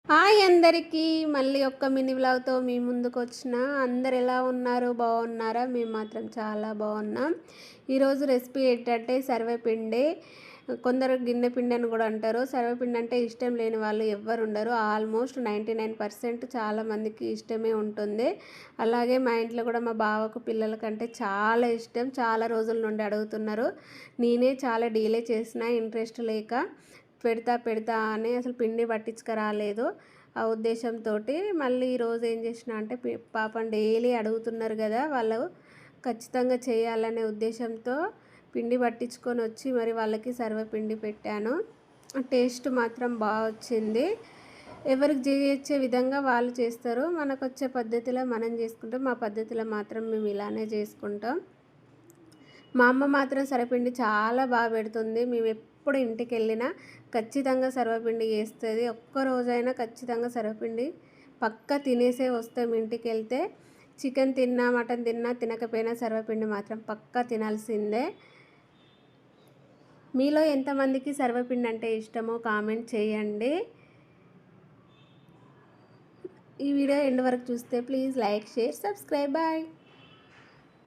Hi అందరికీ మళ్ళీ ఒక్క మినీ వ్లాగ్‌తో మీ ముందుకొచ్చిన. అందరు ఎలా ఉన్నారు? బాగున్నారా? మేము మాత్రం చాలా బాగున్నాం. ఈరోజు రెసిపీ ఏంటంటే సర్వపిండి. కొందరు గిన్నె పిండి అని కూడా అంటారు. సర్వపిండి అంటే ఇష్టం లేని వాళ్ళు ఎవ్వరు ఉండరు. ఆల్మోస్ట్ 99% చాలామందికి ఇష్టమే ఉంటుంది. అలాగే మా ఇంట్లో కూడా మా బావకు పిల్లలకంటే చాలా ఇష్టం. చాలా రోజుల నుండి అడుగుతున్నారు. నేనే చాలా డీలే చేసిన ఇంట్రెస్ట్ లేక. పెడతా అని అసలు పిండి పట్టించుకురాలేదు. ఆ ఉద్దేశంతో మళ్ళీ ఈరోజు ఏం చేసిన అంటే పాపం డైలీ అడుగుతున్నారు కదా, వాళ్ళు ఖచ్చితంగా చేయాలనే ఉద్దేశంతో పిండి పట్టించుకొని వచ్చి మరి వాళ్ళకి సర్వపిండి పెట్టాను. టేస్ట్ మాత్రం బాగా వచ్చింది. ఎవరికి చేయొచ్చే విధంగా వాళ్ళు చేస్తారు. మనకు వచ్చే పద్ధతిలో మనం చేసుకుంటాం. మా పద్ధతిలో మాత్రం మేము ఇలానే చేసుకుంటాం. మా అమ్మ మాత్రం సర్వపిండి చాలా బాగా పెడుతుంది. మేము ఎప్పుడు ఇంటికి వెళ్ళినా ఖచ్చితంగా సర్వపిండి చేస్తుంది. ఒక్కరోజైనా ఖచ్చితంగా సర్వపిండి పక్కా తినేసే వస్తాం ఇంటికి వెళ్తే. చికెన్ తిన్నా, మటన్ తిన్నా, తినకపోయినా సర్వపిండి మాత్రం పక్కా తినాల్సిందే. మీలో ఎంతమందికి సర్వపిండి అంటే ఇష్టమో కామెంట్ చేయండి. ఈ వీడియో ఎండ్ వరకు చూస్తే please like, share, subscribe. Bye.